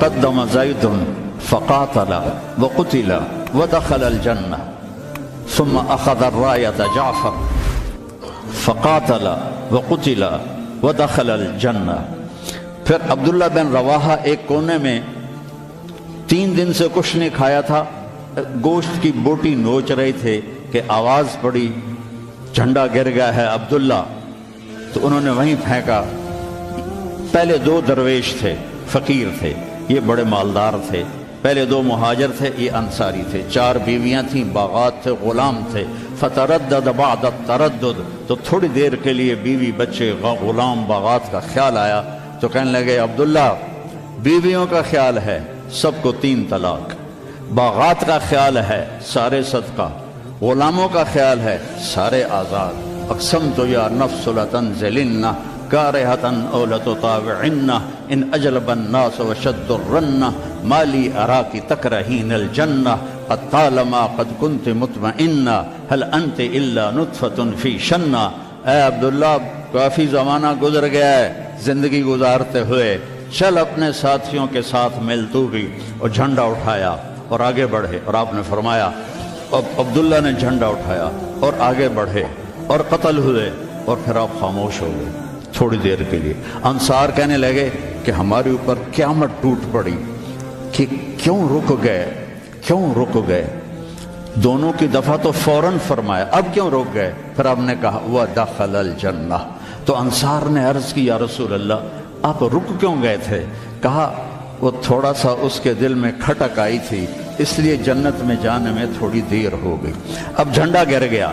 تقدم زید فقاتل وقتل ودخل الجنہ ثم اخذ الراية جعفر فقاتل وقتل ودخل الجنہ۔ پھر عبداللہ بن رواحہ ایک کونے میں 3 دن سے کچھ نہیں کھایا تھا، گوشت کی بوٹی نوچ رہے تھے کہ آواز پڑی جھنڈا گر گیا ہے عبداللہ، تو انہوں نے وہیں پھینکا۔ پہلے 2 درویش تھے، فقیر تھے، یہ بڑے مالدار تھے، پہلے 2 مہاجر تھے، یہ انصاری تھے، 4 بیویاں تھیں، باغات تھے، غلام تھے۔ فتردد بعد التردد، تو تھوڑی دیر کے لیے بیوی بچے غلام باغات کا خیال آیا، تو کہنے لگے عبداللہ بیویوں کا خیال ہے سب کو 3 طلاق، باغات کا خیال ہے سارے صدقہ، غلاموں کا خیال ہے سارے آزاد۔ اقسمت یا نفس لتنزلن کارہتا او لتطاوعن ان اجلب الناس وشد الرن ما لی اراکی تکرہین الجنہ قد طالما قد کنت مطمئنہ هل انت الا نطفۃ فی شنہ۔ اے عبداللہ کافی زمانہ گزر گیا ہے زندگی گزارتے ہوئے، چل اپنے ساتھیوں کے ساتھ مل تو بھی، اور جھنڈا اٹھایا اور آگے بڑھے۔ اور آپ نے فرمایا، عبداللہ نے جھنڈا اٹھایا اور آگے بڑھے اور قتل ہوئے، اور پھر آپ خاموش ہو گئے تھوڑی دیر کے لیے۔ انصار کہنے لگے کہ ہمارے اوپر قیامت ٹوٹ پڑی کہ کیوں رک گئے۔ دونوں کی دفعہ تو فوراً فرمایا، اب کیوں رک گئے؟ پھر آپ نے کہا وَدَخَلَ الْجَنَّةَ۔ تو انصار نے عرض کی، یا رسول اللہ آپ رک کیوں گئے تھے؟ کہا وہ تھوڑا سا اس کے دل میں کھٹک آئی تھی، اس لیے جنت میں جانے میں تھوڑی دیر ہو گئی۔ اب جھنڈا گر گیا،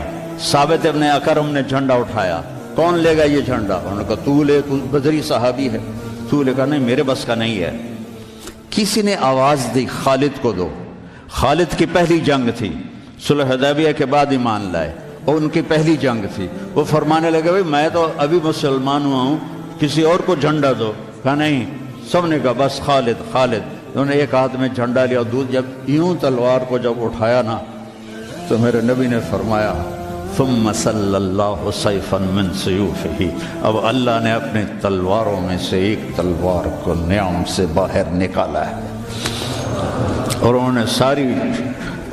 ثابت ابن اکرم نے جھنڈا اٹھایا، کون لے گا یہ جھنڈا؟ انہوں نے کہا تو لے، تو بدری صحابی ہے، تو لے۔ کہا نہیں میرے بس کا نہیں ہے۔ کسی نے آواز دی خالد کو دو۔ خالد کی پہلی جنگ تھی، صلح حدیبیہ کے بعد ایمان لائے، اور ان کی پہلی جنگ تھی۔ وہ فرمانے لگے بھائی میں تو ابھی مسلمان ہوا ہوں، کسی اور کو جھنڈا دو۔ کہا نہیں، سب نے کہا بس خالد خالد۔ انہوں نے ایک ہاتھ میں جھنڈا لیا، جب یوں تلوار کو جب اٹھایا نا، تو میرے نبی نے فرمایا ثم صلی اللہ سیفا من سیوفہ، اب اللہ نے اپنے تلواروں میں سے ایک تلوار کو نیام سے باہر نکالا ہے، اور انہوں نے ساری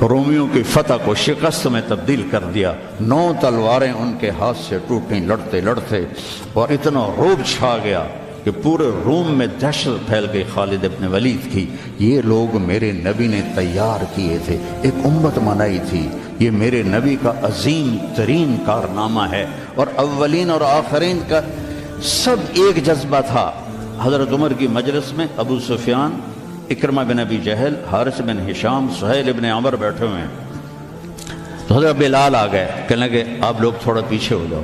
رومیوں کی فتح کو شکست میں تبدیل کر دیا۔ 9 تلواریں ان کے ہاتھ سے ٹوٹیں لڑتے لڑتے، اور اتنا رعب چھا گیا کہ پورے روم میں دہشت پھیل گئی خالد ابن ولید کی۔ یہ لوگ میرے نبی نے تیار کیے تھے، ایک امت بنائی تھی، یہ میرے نبی کا عظیم ترین کارنامہ ہے، اور اولین اور آخرین کا سب ایک جذبہ تھا۔ حضرت عمر کی مجلس میں ابو سفیان، اکرمہ بن ابی جہل، حارث بن ہشام، سہیل ابن عمر بیٹھے ہوئے ہیں، تو حضرت بلال آ گئے، کہنے لگے آپ لوگ تھوڑا پیچھے ہو جاؤ۔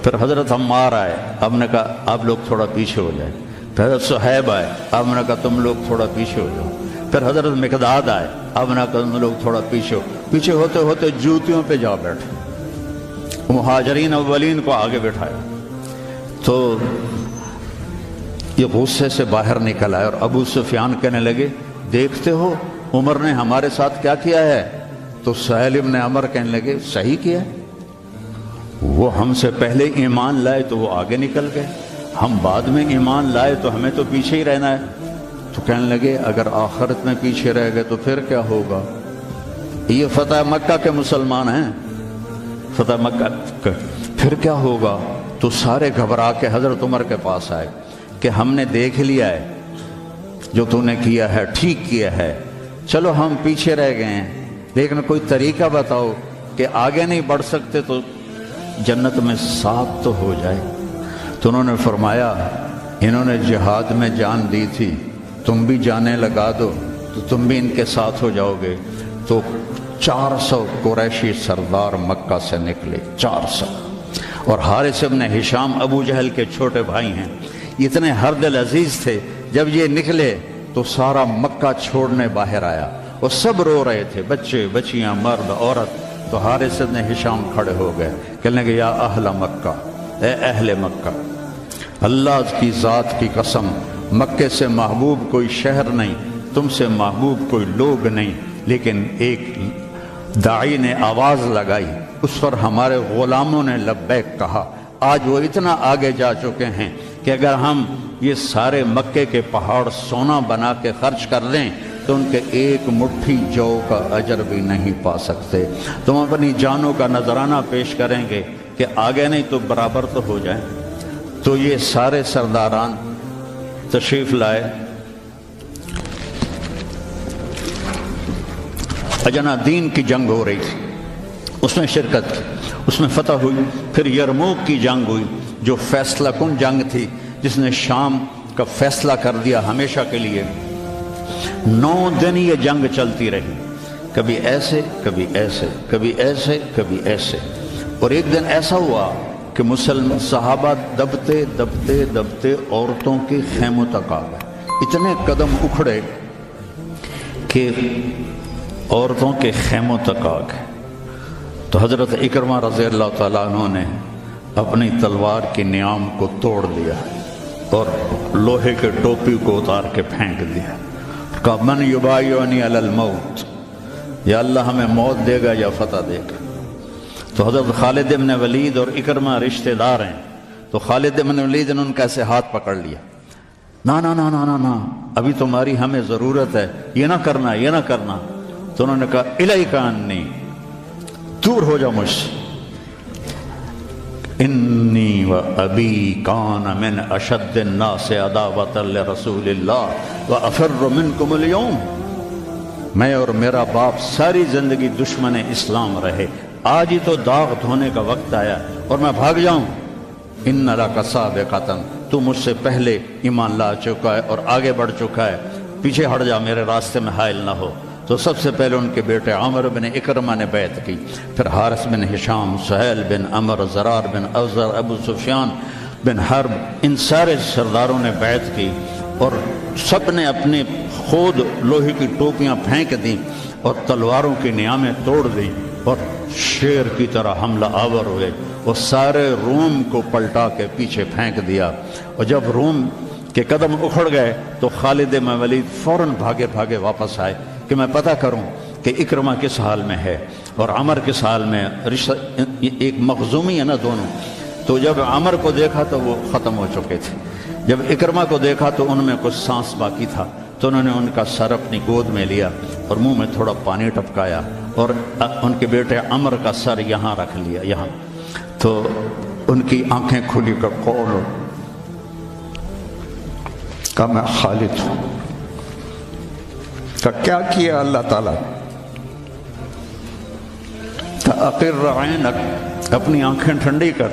پھر حضرت عمار آئے، آپ نے کہا آپ لوگ تھوڑا پیچھے ہو جائے۔ پھر حضرت صہیب آئے، آپ نے کہا تم لوگ تھوڑا پیچھے ہو جاؤ۔ پھر حضرت مقداد آئے، آپ نے کہا تم لوگ تھوڑا پیچھے ہوتے ہوتے جوتیوں پہ جا بیٹھے، مہاجرین اولین کو آگے بٹھایا۔ تو یہ غصے سے باہر نکل آئے، اور ابو سفیان کہنے لگے دیکھتے ہو عمر نے ہمارے ساتھ کیا کیا ہے؟ تو سہیل ابن عمر کہنے لگے صحیح کیا ہے، وہ ہم سے پہلے ایمان لائے تو وہ آگے نکل گئے، ہم بعد میں ایمان لائے تو ہمیں تو پیچھے ہی رہنا ہے۔ تو کہنے لگے اگر آخرت میں پیچھے رہ گئے تو پھر کیا ہوگا؟ یہ فتح مکہ کے مسلمان ہیں، فتح مکہ کا پھر کیا ہوگا؟ تو سارے گھبرا کے حضرت عمر کے پاس آئے کہ ہم نے دیکھ لیا ہے جو تو نے کیا ہے ٹھیک کیا ہے، چلو ہم پیچھے رہ گئے ہیں، لیکن کوئی طریقہ بتاؤ کہ آگے نہیں بڑھ سکتے تو جنت میں ساتھ تو ہو جائے۔ تو انہوں نے فرمایا انہوں نے جہاد میں جان دی تھی، تم بھی جانے لگا دو تو تم بھی ان کے ساتھ ہو جاؤ گے۔ تو 400 قریشی سردار مکہ سے نکلے، 400، اور حارث ابن ہشام ابو جہل کے چھوٹے بھائی ہیں، اتنے ہر دل عزیز تھے۔ جب یہ نکلے تو سارا مکہ چھوڑنے باہر آیا، اور سب رو رہے تھے، بچے بچیاں مرد عورت۔ تو حارث ابن ہشام کھڑے ہو گئے، کہنے لگے یا اہل مکہ، اے اہل مکہ، اللہ کی ذات کی قسم مکے سے محبوب کوئی شہر نہیں، تم سے محبوب کوئی لوگ نہیں، لیکن ایک داعی نے آواز لگائی، اس پر ہمارے غلاموں نے لبیک کہا، آج وہ اتنا آگے جا چکے ہیں کہ اگر ہم یہ سارے مکے کے پہاڑ سونا بنا کے خرچ کر دیں تو ان کے ایک مٹھی جو کا اجر بھی نہیں پا سکتے۔ تم اپنی جانوں کا نذرانہ پیش کریں گے کہ آگے نہیں تو برابر تو ہو جائیں۔ تو یہ سارے سرداران تشریف لائے، اجنا دین کی جنگ ہو رہی تھی، اس میں شرکت کی، اس میں فتح ہوئی۔ پھر یرموک کی جنگ ہوئی جو فیصلہ کن جنگ تھی، جس نے شام کا فیصلہ کر دیا ہمیشہ کے لیے۔ 9 دن یہ جنگ چلتی رہی، کبھی ایسے کبھی ایسے، کبھی ایسے کبھی ایسے، اور ایک دن ایسا ہوا کہ مسلمان صحابہ دبتے دبتے دبتے عورتوں کے خیموں تک آ گئے، اتنے قدم اکھڑے کہ عورتوں کے خیموں تک آ گئے۔ تو حضرت اکرمہ رضی اللہ تعالیٰ عنہ نے اپنی تلوار کی نیام کو توڑ دیا اور لوہے کے ٹوپی کو اتار کے پھینک دیا، کہا من یبایعنی علی الموت، یا اللہ ہمیں موت دے گا یا فتح دے گا۔ تو حضرت خالد بن ولید اور اکرمہ رشتہ دار ہیں، تو خالد بن ولید نے ان کا ایسے ہاتھ پکڑ لیا، نا نا نا نا نا نا، ابھی تمہاری ہمیں ضرورت ہے، یہ نہ کرنا یہ نہ کرنا۔ تو انہوں نے کہا الیک عنی، دور ہو جاؤ مجھ سے، انی و ابی کان من اشد الناس عداوۃ لرسول اللہ و افر منکم اليوم، میں اور میرا باپ ساری زندگی دشمن اسلام رہے، آج ہی تو داغ دھونے کا وقت آیا اور میں بھاگ جاؤں۔ ان لک سابقۃ، تو مجھ سے پہلے ایمان لا چکا ہے اور آگے بڑھ چکا ہے، پیچھے ہٹ جا، میرے راستے میں حائل نہ ہو۔ تو سب سے پہلے ان کے بیٹے عامر بن اکرمہ نے بیعت کی، پھر حارث بن ہشام، سہیل بن عمر، زرار بن اوزر، ابو سفیان بن حرب، ان سارے سرداروں نے بیعت کی، اور سب نے اپنے خود لوہے کی ٹوپیاں پھینک دیں اور تلواروں کی نیامیں توڑ دیں اور شیر کی طرح حملہ آور ہوئے، اور سارے روم کو پلٹا کے پیچھے پھینک دیا۔ اور جب روم کے قدم اکھڑ گئے تو خالد بن ولید فوراً بھاگے بھاگے واپس آئے کہ میں پتہ کروں کہ اکرمہ کس حال میں ہے اور عمر کس حال میں، رشتہ ایک مخزومی ہے نا دونوں۔ تو جب عمر کو دیکھا تو وہ ختم ہو چکے تھے، جب اکرمہ کو دیکھا تو ان میں کچھ سانس باقی تھا، تو انہوں نے ان کا سر اپنی گود میں لیا اور منہ میں تھوڑا پانی ٹپکایا اور ان کے بیٹے عمر کا سر یہاں رکھ لیا، یہاں۔ تو ان کی آنکھیں کھلی کر قول کہ میں خالد ہوں۔ کہ کیا کیا اللہ تعالیٰ؟ کہ اقر عینک، اپنی آنکھیں ٹھنڈی کر،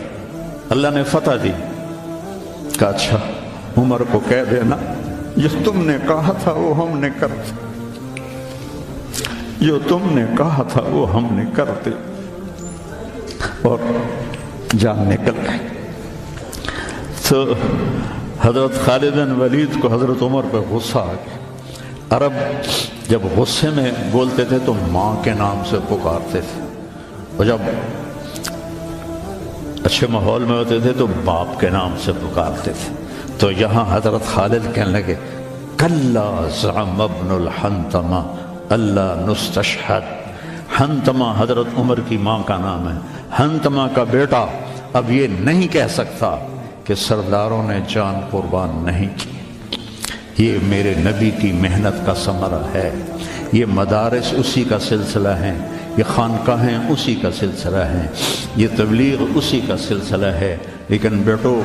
اللہ نے فتح دی۔ کہ اچھا عمر کو کہہ دینا جو تم نے کہا تھا وہ ہم نے کر دیا، جو تم نے کہا تھا وہ ہم نے کر دیا، اور جان نکل گئی۔ تو حضرت خالد بن ولید کو حضرت عمر پہ غصہ آ گیا۔ عرب جب غصے میں بولتے تھے تو ماں کے نام سے پکارتے تھے، اور جب اچھے ماحول میں ہوتے تھے تو باپ کے نام سے پکارتے تھے۔ تو یہاں حضرت خالد کہنے لگے کلا زعم ابن الحنتمہ اللہ نستشہد۔ حنتمہ حضرت عمر کی ماں کا نام ہے، حنتمہ کا بیٹا اب یہ نہیں کہہ سکتا کہ سرداروں نے جان قربان نہیں کی۔ یہ میرے نبی کی محنت کا ثمرہ ہے، یہ مدارس اسی کا سلسلہ ہیں، یہ خانقاہیں اسی کا سلسلہ ہیں، یہ تبلیغ اسی کا سلسلہ ہے۔ لیکن بیٹو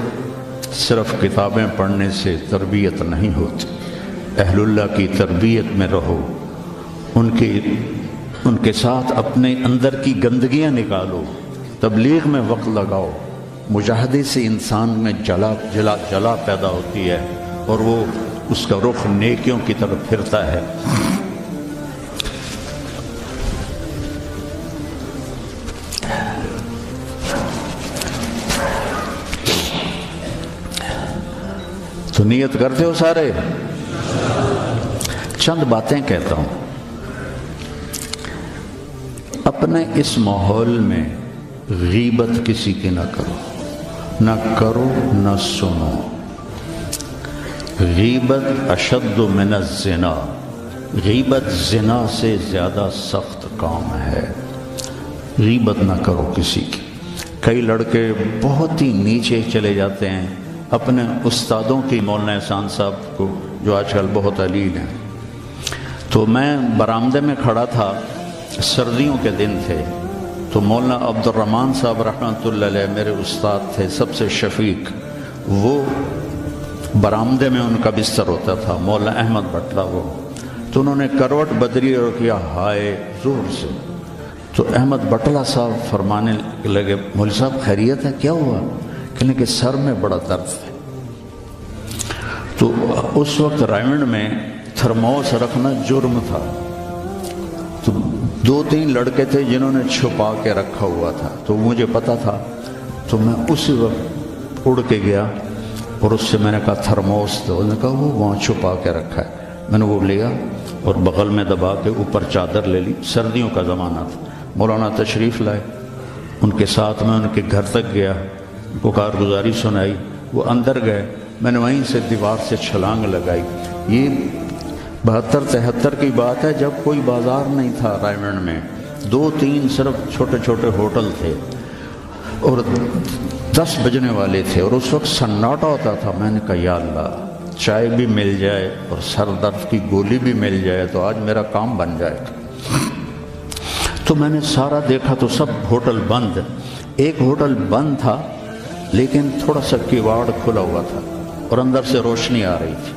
صرف کتابیں پڑھنے سے تربیت نہیں ہوتی، اہل اللہ کی تربیت میں رہو، ان کے ساتھ اپنے اندر کی گندگیاں نکالو، تبلیغ میں وقت لگاؤ۔ مجاہدے سے انسان میں جلا پیدا ہوتی ہے اور وہ اس کا رخ نیکیوں کی طرف پھرتا ہے۔ تو نیت کرتے ہو سارے؟ چند باتیں کہتا ہوں۔ اپنے اس ماحول میں غیبت کسی کی نہ کرو نہ سنو۔ غیبت اشد من الزنا، غیبت زنا سے زیادہ سخت کام ہے۔ غیبت نہ کرو کسی کی۔ کئی لڑکے بہت ہی نیچے چلے جاتے ہیں، اپنے استادوں کی، مولانا احسان صاحب کو جو آج کل بہت علیل ہیں. تو میں برآمدے میں کھڑا تھا، سردیوں کے دن تھے، تو مولانا عبد الرحمن صاحب رحمۃ اللہ علیہ میرے استاد تھے سب سے شفیق، وہ برآمدے میں ان کا بستر ہوتا تھا، مولانا احمد بٹلہ وہ، تو انہوں نے کروٹ بدلی اور کیا ہائے زور سے. تو احمد بٹلہ صاحب فرمانے لگے مولوی صاحب خیریت ہے؟ کیا ہوا؟ کہنے کہ سر میں بڑا درد ہے. تو اس وقت رائمنڈ میں تھرموس رکھنا جرم تھا، تو 2-3 لڑکے تھے جنہوں نے چھپا کے رکھا ہوا تھا، تو مجھے پتا تھا. تو میں اسی وقت اڑ کے گیا اور اس سے میں نے کہا تھرموس دو. انہوں نے کہا وہ وہاں چھپا کے رکھا ہے. میں نے وہ لیا اور بغل میں دبا کے اوپر چادر لے لی. سردیوں کا زمانہ تھا. مولانا تشریف لائے، ان کے ساتھ میں ان کے گھر تک گیا، ان کو کارگزاری سنائی. وہ اندر گئے، میں نے وہیں سے دیوار سے چھلانگ لگائی. یہ 72-73 کی بات ہے، جب کوئی بازار نہیں تھا رائمنڈ میں، 2-3 صرف چھوٹے چھوٹے ہوٹل تھے اور 10 بجنے والے تھے، اور اس وقت سناٹا ہوتا تھا. میں نے کہا یا اللہ چائے بھی مل جائے اور سر درد کی گولی بھی مل جائے تو آج میرا کام بن جائے گا. تو میں نے سارا دیکھا تو سب ہوٹل بند. ایک ہوٹل بند تھا لیکن تھوڑا سا کیواڑ کھلا ہوا تھا اور اندر سے روشنی آ رہی تھی.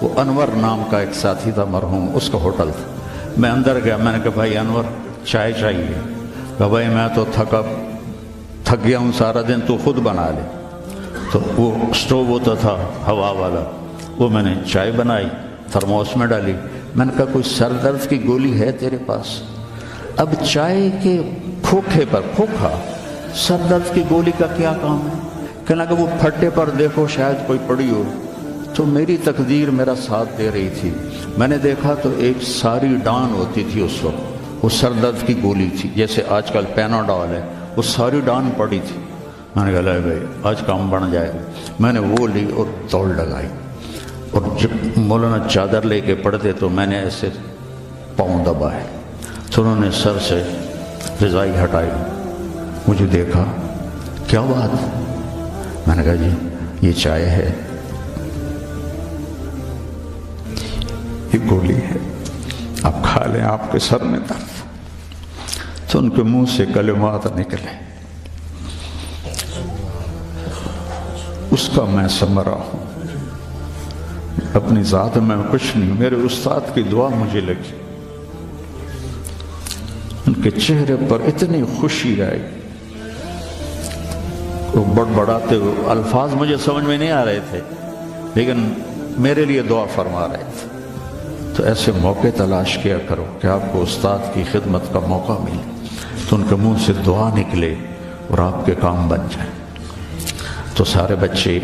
وہ انور نام کا ایک ساتھی تھا مرحوم، اس کا ہوٹل تھا. میں اندر گیا، میں نے کہا بھائی انور چائے چاہیے. کہا بھائی میں تو تھک گیا ہوں سارا دن، تو خود بنا لے. تو وہ سٹوو ہوتا تھا ہوا والا، وہ میں نے چائے بنائی، تھرموس میں ڈالی. میں نے کہا کوئی سر درد کی گولی ہے تیرے پاس؟ اب چائے کے پھوکھے پر پھوکھا، سر درد کی گولی کا کیا کام ہے؟ کہنا کہ وہ پھٹے پر دیکھو شاید کوئی پڑی ہو. تو میری تقدیر میرا ساتھ دے رہی تھی. میں نے دیکھا تو ایک ساری ڈان ہوتی تھی اس وقت، وہ سر درد کی گولی تھی جیسے آج کل پیناڈول ہے، وہ ساری ڈان پڑی تھی. میں نے کہا لے بھائی آج کام بن جائے. میں نے وہ لی اور دوڑ لگائی، اور جب مولانا چادر لے کے پڑھتے تو میں نے ایسے پاؤں دبائے. تو انہوں نے سر سے رضائی ہٹائی، مجھے دیکھا، کیا بات؟ میں نے کہا جی یہ چائے ہے، یہ گولی ہے، آپ کھا لیں، آپ کے سر میں درد. تو ان کے منہ سے کلمات نکلے، اس کا میں ثمرہ ہوں، اپنی ذات میں کچھ نہیں. میرے استاد کی دعا مجھے لگی، ان کے چہرے پر اتنی خوشی آئی. وہ بڑبڑاتے ہوئے الفاظ مجھے سمجھ میں نہیں آ رہے تھے لیکن میرے لیے دعا فرما رہے تھے. تو ایسے موقع تلاش کیا کرو کہ آپ کو استاد کی خدمت کا موقع ملے تو ان کے منہ سے دعا نکلے اور آپ کے کام بن جائیں. تو سارے بچے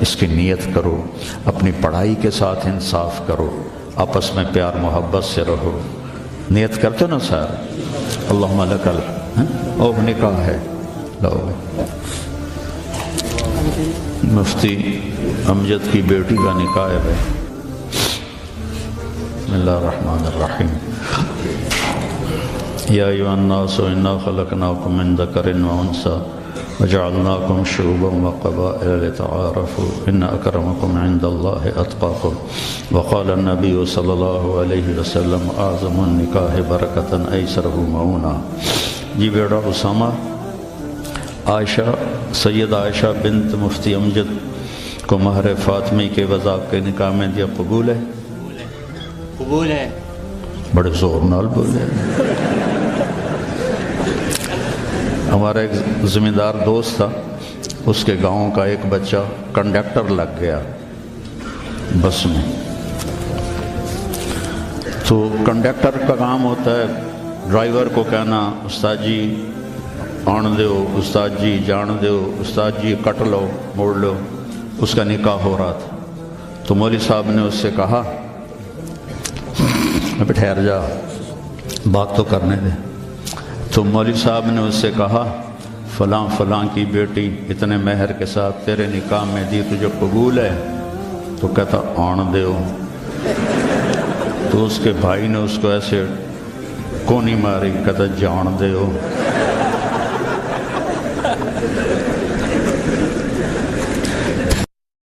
اس کی نیت کرو، اپنی پڑھائی کے ساتھ انصاف کرو، آپس میں پیار محبت سے رہو. نیت کرتے نا سارے؟ اللہم لکل اور نکاح ہے، لو مفتی امجد کی بیٹی کا نکاح ہے بھائی. بسم اللہ الرحمن الرحیم. یا ایھا الناس انا خلقناکم من ذکر و انثی وجعلناکم شعوبا وقبائل لتعارفوا ان اکرمکم عند اللہ اتقاکم. وقال النبی صلی اللہ علیہ وسلم اعظم النکاح برکۃ ایسرہ معونہ. جی بیٹا اسامہ، عائشہ سید عائشہ بنت مفتی امجد کو مہر فاطمی کے وضع کے نکاح میں دیا، قبول ہے؟ قبول ہے. بڑے زور نال بولے. ہمارا ایک زمیندار دوست تھا، اس کے گاؤں کا ایک بچہ کنڈکٹر لگ گیا بس میں. تو کنڈکٹر کا کام ہوتا ہے ڈرائیور کو کہنا استاد جی آن دیو، استاد جی جان دیو، استاد جی کٹ لو موڑ لو. اس کا نکاح ہو رہا تھا تو مولوی صاحب نے اس سے کہا ابھی ٹھہر جا بات تو کرنے دے. تو مولوی صاحب نے اس سے کہا فلاں فلاں کی بیٹی اتنے مہر کے ساتھ تیرے نکاح میں دی، تجھے قبول ہے؟ تو کہتا آن دیو. تو اس کے بھائی نے اس کو ایسے کونی ماری، کہتا جان دیو.